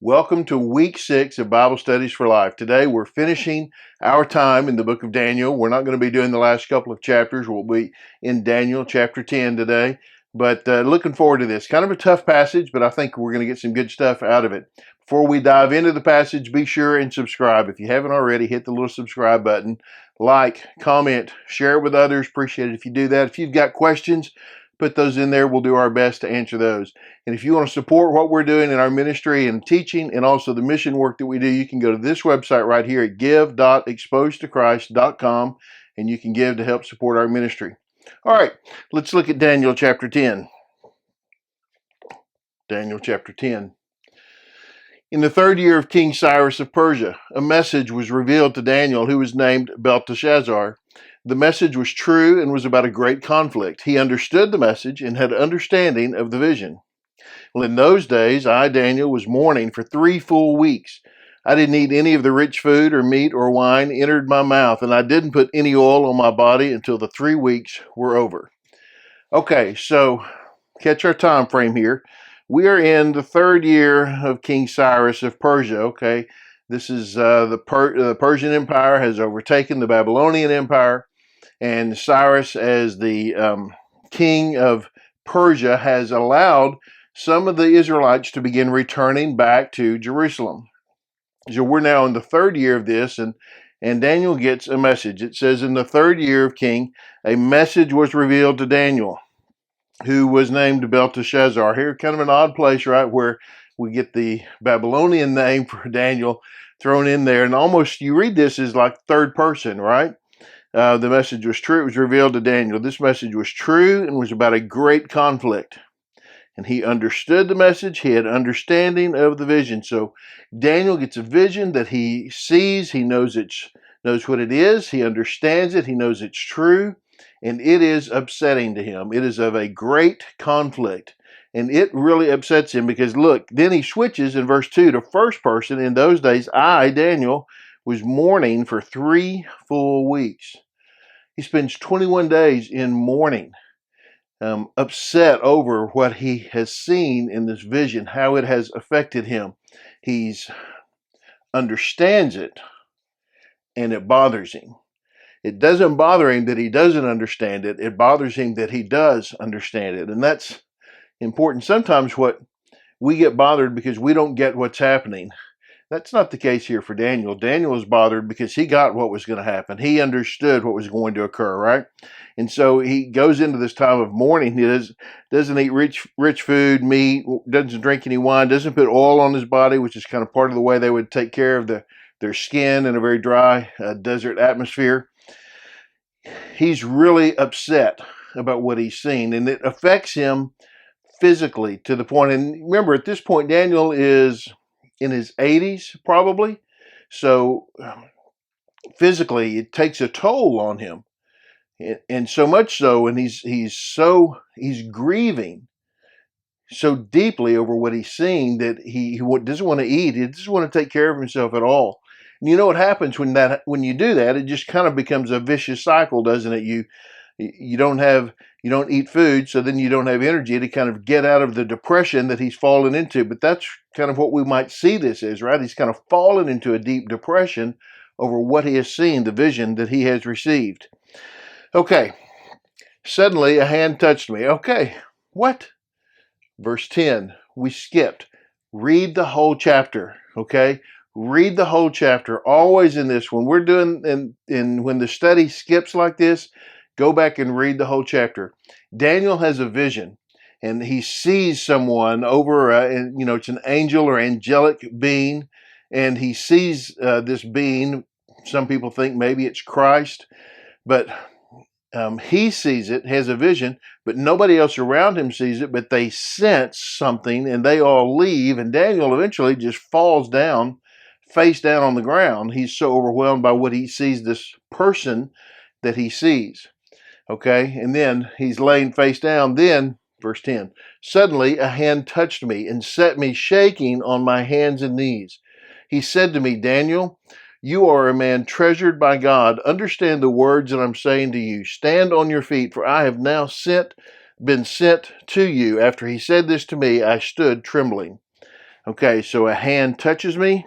Welcome to week 6 of Bible Studies for Life. Today we're finishing our time in the book of Daniel. We're not going to be doing the last couple of chapters. We'll be in Daniel chapter 10 today. But looking forward to this. Kind of a tough passage, but I think we're going to get some good stuff out of it. Before we dive into the passage, be sure and subscribe. If you haven't already, hit the little subscribe button. Like, comment, share it with others. Appreciate it if you do that. If you've got questions, put those in there. We'll do our best to answer those. And if you want to support what we're doing in our ministry and teaching and also the mission work that we do, you can go to this website right here at give.exposedtochrist.com and you can give to help support our ministry. All right, let's look at Daniel chapter 10. Daniel chapter 10. In the 3rd year of King Cyrus of Persia, a message was revealed to Daniel, who was named Belteshazzar. The message was true and was about a great conflict. He understood the message and had understanding of the vision. Well, in those days, I, Daniel, was mourning for 3 full weeks. I didn't eat any of the rich food or meat or wine entered my mouth, and I didn't put any oil on my body until the 3 weeks were over. Okay, so catch our time frame here. We are in the 3rd year of King Cyrus of Persia, okay? This is the Persian Empire has overtaken the Babylonian Empire, and Cyrus, as the king of Persia, has allowed some of the Israelites to begin returning back to Jerusalem. So we're now in the 3rd year of this, and Daniel gets a message. It says, in the 3rd year of King, a message was revealed to Daniel, who was named Belteshazzar. Here, kind of an odd place, right, where we get the Babylonian name for Daniel thrown in there, and almost you read this as like third person, right? The message was true. It was revealed to Daniel. This message was true and was about a great conflict. And he understood the message. He had understanding of the vision. So Daniel gets a vision that he sees. He knows what it is. He understands it. He knows it's true. And it is upsetting to him. It is of a great conflict. And it really upsets him because, look, then he switches in verse 2 to first person. In those days, I, Daniel, was mourning for 3 full weeks. He spends 21 days in mourning, upset over what he has seen in this vision, how it has affected him. He understands it, and it bothers him. It doesn't bother him that he doesn't understand it. It bothers him that he does understand it. And that's important. Sometimes we get bothered because we don't get what's happening. That's not the case here for Daniel. Daniel is bothered because he got what was going to happen. He understood what was going to occur, right? And so he goes into this time of mourning. He doesn't eat rich food, meat, doesn't drink any wine, doesn't put oil on his body, which is kind of part of the way they would take care of their skin in a very dry desert atmosphere. He's really upset about what he's seen, and it affects him physically to the point. And remember, at this point, Daniel is in his 80s, probably. So physically, it takes a toll on him, and so much so, and he's grieving so deeply over what he's seeing that he doesn't want to eat. He doesn't want to take care of himself at all. And you know what happens when you do that? It just kind of becomes a vicious cycle, doesn't it? You don't eat food, so then you don't have energy to kind of get out of the depression that he's fallen into. But that's kind of what we might see this as, right? He's kind of fallen into a deep depression over what he has seen, the vision that he has received. Okay, suddenly a hand touched me. Okay, what? Verse 10, we skipped. Read the whole chapter, okay? Read the whole chapter. Always in this, when we're doing, and when the study skips like this, go back and read the whole chapter. Daniel has a vision, and he sees someone over, it's an angel or angelic being, and he sees this being. Some people think maybe it's Christ, but he sees it, has a vision, but nobody else around him sees it, but they sense something, and they all leave, and Daniel eventually just falls down, face down on the ground. He's so overwhelmed by what he sees, this person that he sees. Okay, and then he's laying face down. Then, verse 10, suddenly a hand touched me and set me shaking on my hands and knees. He said to me, Daniel, you are a man treasured by God. Understand the words that I'm saying to you. Stand on your feet, for I have now been sent to you. After he said this to me, I stood trembling. Okay, so a hand touches me,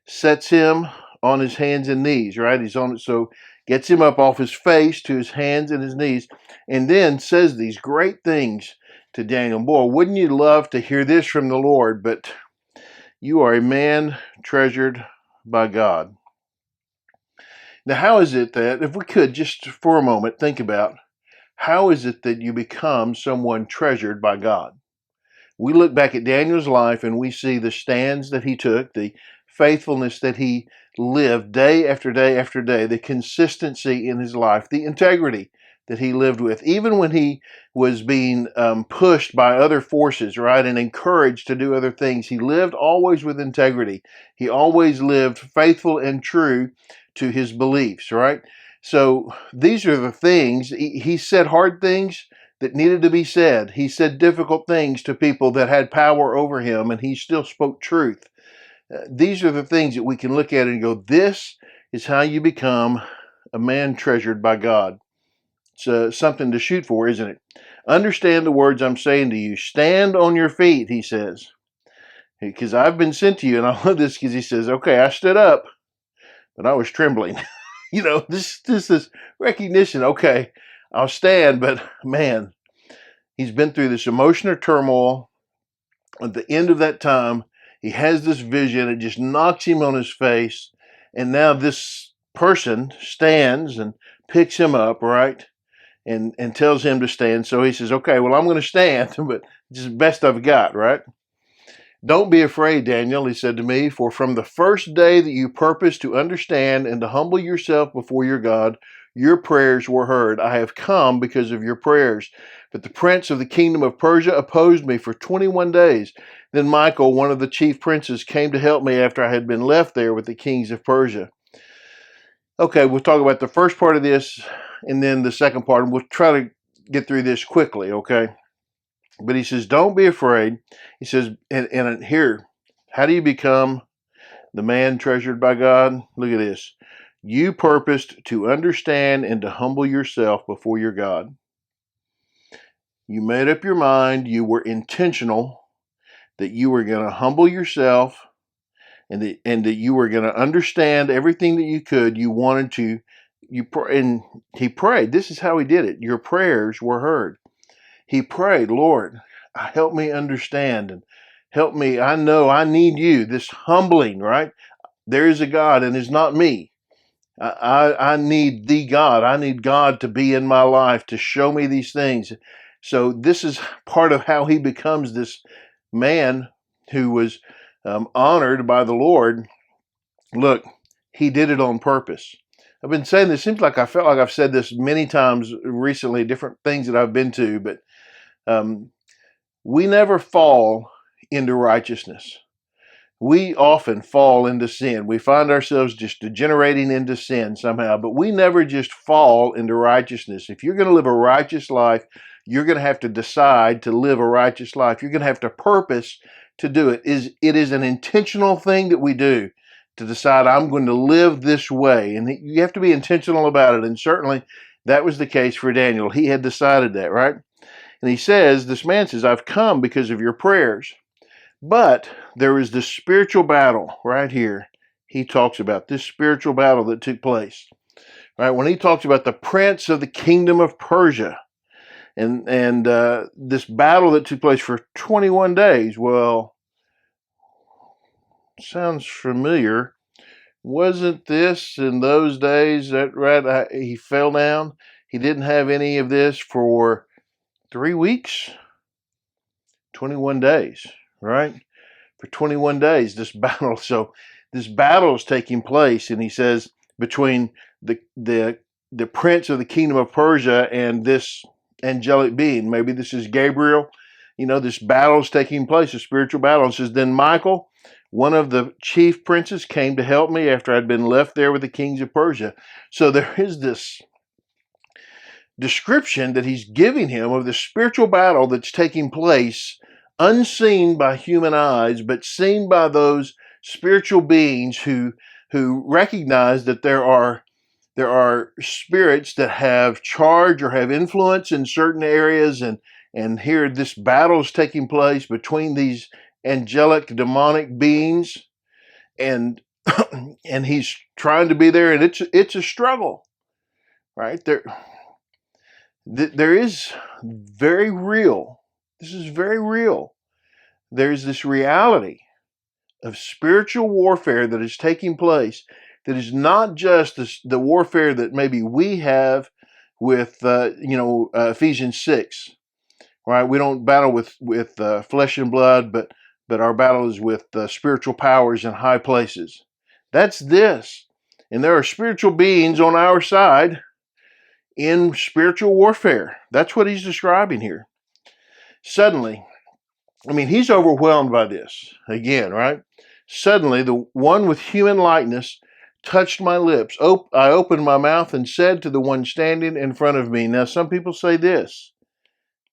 sets him on his hands and knees, right? He's on it, so gets him up off his face to his hands and his knees, and then says these great things to Daniel. Boy, wouldn't you love to hear this from the Lord? But you are a man treasured by God. Now, how is it that, if we could just for a moment think about, how is it that you become someone treasured by God? We look back at Daniel's life and we see the stands that he took, the faithfulness that he lived day after day after day, the consistency in his life, the integrity that he lived with, even when he was being pushed by other forces, right, and encouraged to do other things. He lived always with integrity. He always lived faithful and true to his beliefs, right? So these are the things. He said hard things that needed to be said. He said difficult things to people that had power over him, and he still spoke truth. These are the things that we can look at and go, this is how you become a man treasured by God. It's something to shoot for, isn't it? Understand the words I'm saying to you. Stand on your feet, he says, because I've been sent to you. And I love this because he says, okay, I stood up, but I was trembling. This is recognition. Okay, I'll stand, but man, he's been through this emotional turmoil. At the end of that time, he has this vision. It just knocks him on his face. And now this person stands and picks him up, right? And tells him to stand. So he says, okay, well, I'm going to stand, but it's the best I've got, right? Don't be afraid, Daniel, he said to me, for from the first day that you purposed to understand and to humble yourself before your God, your prayers were heard. I have come because of your prayers. But the prince of the kingdom of Persia opposed me for 21 days. Then Michael, one of the chief princes, came to help me after I had been left there with the kings of Persia. Okay, we'll talk about the first part of this and then the second part, and we'll try to get through this quickly, okay? But he says, don't be afraid. He says, and here, how do you become the man treasured by God? Look at this. You purposed to understand and to humble yourself before your God. You made up your mind. You were intentional that you were going to humble yourself and that you were going to understand everything that you could. You wanted to. And he prayed. This is how he did it. Your prayers were heard. He prayed, Lord, help me understand and help me. I know I need you. This humbling, right? There is a God and it's not me. I need the God. I need God to be in my life, to show me these things. So this is part of how he becomes this man who was honored by the Lord. Look, he did it on purpose. I've been saying this, seems like I felt like I've said this many times recently, different things that I've been to, but we never fall into righteousness. We often fall into sin. We find ourselves just degenerating into sin somehow, but we never just fall into righteousness. If you're going to live a righteous life, you're going to have to decide to live a righteous life. You're going to have to purpose to do it. It is an intentional thing that we do to decide, I'm going to live this way. And you have to be intentional about it. And certainly that was the case for Daniel. He had decided that, right? And he says, this man says, I've come because of your prayers. But there is this spiritual battle right here. He talks about this spiritual battle that took place. Right? When he talks about the prince of the kingdom of Persia and this battle that took place for 21 days. Well, sounds familiar. Wasn't this in those days that right? He fell down. He didn't have any of this for 3 weeks, 21 days, right? For 21 days, this battle. So this battle is taking place, and he says between the prince of the kingdom of Persia and this angelic being. Maybe this is Gabriel. This battle is taking place, a spiritual battle. It says, then Michael, one of the chief princes, came to help me after I'd been left there with the kings of Persia. So there is this description that he's giving him of the spiritual battle that's taking place, unseen by human eyes, but seen by those spiritual beings who recognize that there are spirits that have charge or have influence in certain areas, and here this battle is taking place between these angelic demonic beings, and and he's trying to be there, and it's a struggle, right? There is very real. This is very real. There's this reality of spiritual warfare that is taking place that is not just the warfare that maybe we have with Ephesians 6, right? We don't battle with flesh and blood, but our battle is with spiritual powers in high places. That's this. And there are spiritual beings on our side in spiritual warfare. That's what he's describing here. Suddenly, he's overwhelmed by this again, right? Suddenly, the one with human likeness touched my lips. I opened my mouth and said to the one standing in front of me. Now, some people say this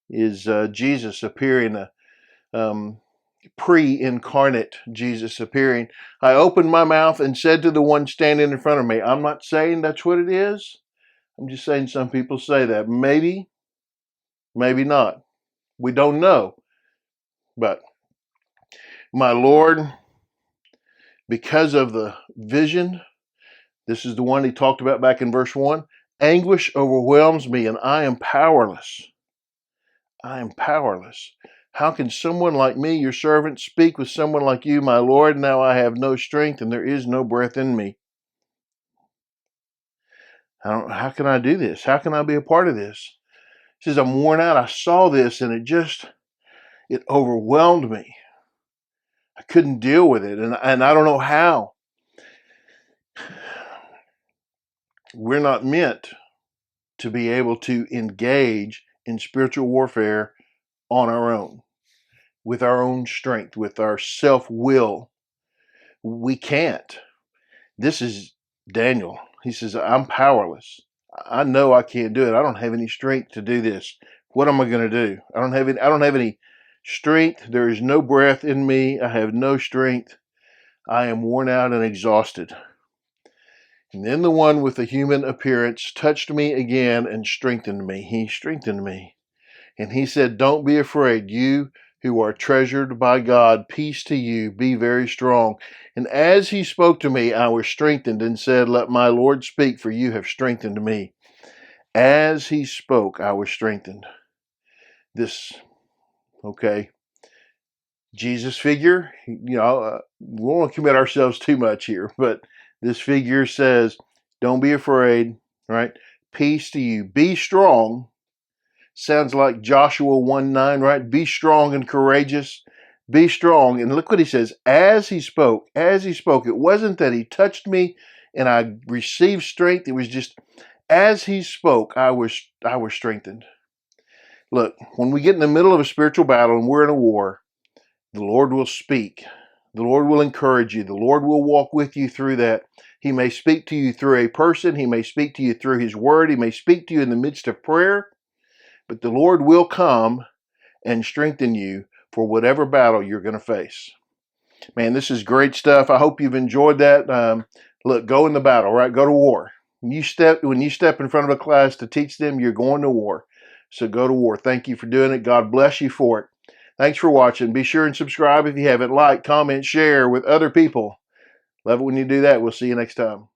is Jesus appearing, pre-incarnate Jesus appearing. I opened my mouth and said to the one standing in front of me. I'm not saying that's what it is. I'm just saying some people say that. Maybe, maybe not. We don't know. But my Lord, because of the vision, this is the one he talked about back in verse 1, anguish overwhelms me and I am powerless. I am powerless. How can someone like me, your servant, speak with someone like you, my Lord? Now I have no strength and there is no breath in me. How can I do this? How can I be a part of this? He says, I'm worn out. I saw this and it overwhelmed me. I couldn't deal with it, and I don't know how. We're not meant to be able to engage in spiritual warfare on our own, with our own strength, with our self-will. We can't. This is Daniel. He says, I'm powerless. I know I can't do it. I don't have any strength to do this. What am I going to do? I don't have any strength. There is no breath in me. I have no strength. I am worn out and exhausted. And then the one with the human appearance touched me again and strengthened me. He strengthened me. And he said, don't be afraid, you who are treasured by God. Peace to you. Be very strong. And as he spoke to me, I was strengthened and said, let my Lord speak, for you have strengthened me. As he spoke, I was strengthened. Jesus figure, we won't commit ourselves too much here, but this figure says, don't be afraid, right? Peace to you. Be strong. Sounds like Joshua 1:9, right? Be strong and courageous. Be strong. And look what he says. As he spoke, it wasn't that he touched me and I received strength. It was just as he spoke, I was strengthened. Look, when we get in the middle of a spiritual battle and we're in a war, the Lord will speak. The Lord will encourage you. The Lord will walk with you through that. He may speak to you through a person. He may speak to you through his word. He may speak to you in the midst of prayer. But the Lord will come and strengthen you for whatever battle you're going to face. Man, this is great stuff. I hope you've enjoyed that. Look, go in the battle, right? Go to war. When you step in front of a class to teach them, you're going to war. So go to war. Thank you for doing it. God bless you for it. Thanks for watching. Be sure and subscribe if you haven't. Like, comment, share with other people. Love it when you do that. We'll see you next time.